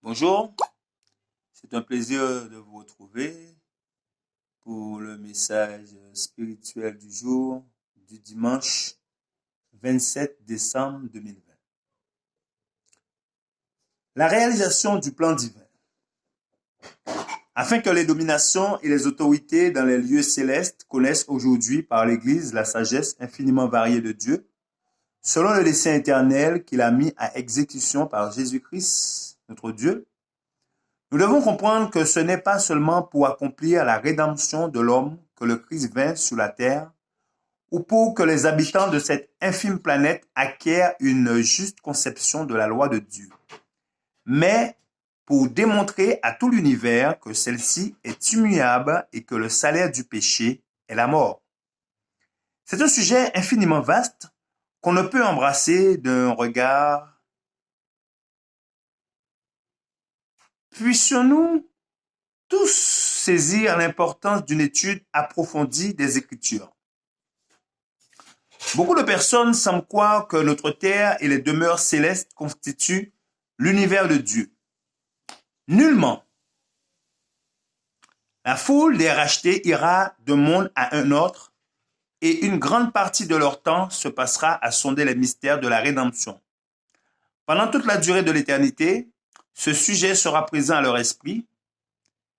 Bonjour, c'est un plaisir de vous retrouver pour le message spirituel du jour du dimanche 27 décembre 2020. La réalisation du plan divin. Afin que les dominations et les autorités dans les lieux célestes connaissent aujourd'hui par l'Église la sagesse infiniment variée de Dieu, selon le dessein éternel qu'il a mis à exécution par Jésus-Christ, notre Dieu, nous devons comprendre que ce n'est pas seulement pour accomplir la rédemption de l'homme que le Christ vint sur la terre, ou pour que les habitants de cette infime planète acquièrent une juste conception de la loi de Dieu, mais pour démontrer à tout l'univers que celle-ci est immuable et que le salaire du péché est la mort. C'est un sujet infiniment vaste qu'on ne peut embrasser d'un regard. Puissions-nous tous saisir l'importance d'une étude approfondie des Écritures. Beaucoup de personnes semblent croire que notre terre et les demeures célestes constituent l'univers de Dieu. Nullement. La foule des rachetés ira d'un monde à un autre et une grande partie de leur temps se passera à sonder les mystères de la rédemption. Pendant toute la durée de l'éternité, ce sujet sera présent à leur esprit.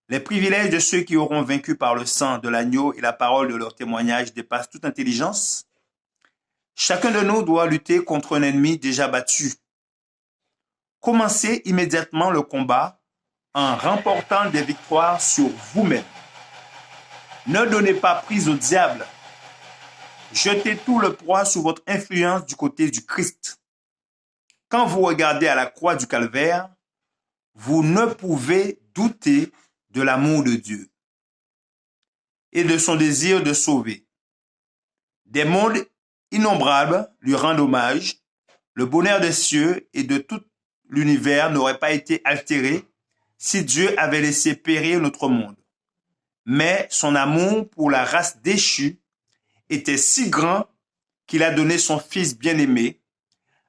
Les privilèges de ceux qui auront vaincu par le sang de l'agneau et la parole de leur témoignage dépassent toute intelligence. Chacun de nous doit lutter contre un ennemi déjà battu. Commencez immédiatement le combat en remportant des victoires sur vous-même. Ne donnez pas prise au diable. Jetez tout le poids sous votre influence du côté du Christ. Quand vous regardez à la croix du calvaire, vous ne pouvez douter de l'amour de Dieu et de son désir de sauver. Des mondes innombrables lui rendent hommage. Le bonheur des cieux et de tout l'univers n'aurait pas été altéré si Dieu avait laissé périr notre monde. Mais son amour pour la race déchue était si grand qu'il a donné son Fils bien-aimé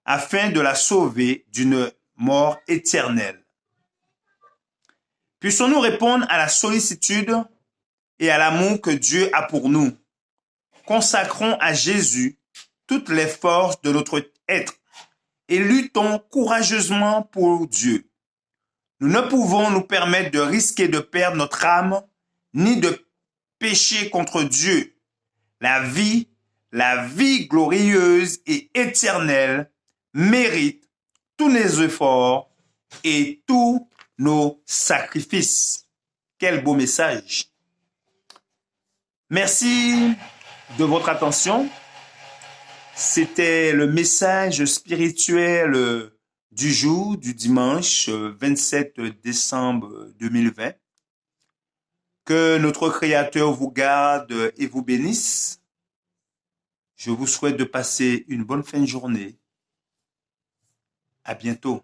afin de la sauver d'une mort éternelle. Puissions-nous répondre à la sollicitude et à l'amour que Dieu a pour nous. Consacrons à Jésus toutes les forces de notre être et luttons courageusement pour Dieu. Nous ne pouvons nous permettre de risquer de perdre notre âme ni de pécher contre Dieu. La vie glorieuse et éternelle mérite tous nos efforts et tous nos sacrifices. Quel beau message! Merci de votre attention. C'était le message spirituel du jour, du dimanche 27 décembre 2020. Que notre Créateur vous garde et vous bénisse. Je vous souhaite de passer une bonne fin de journée. À bientôt.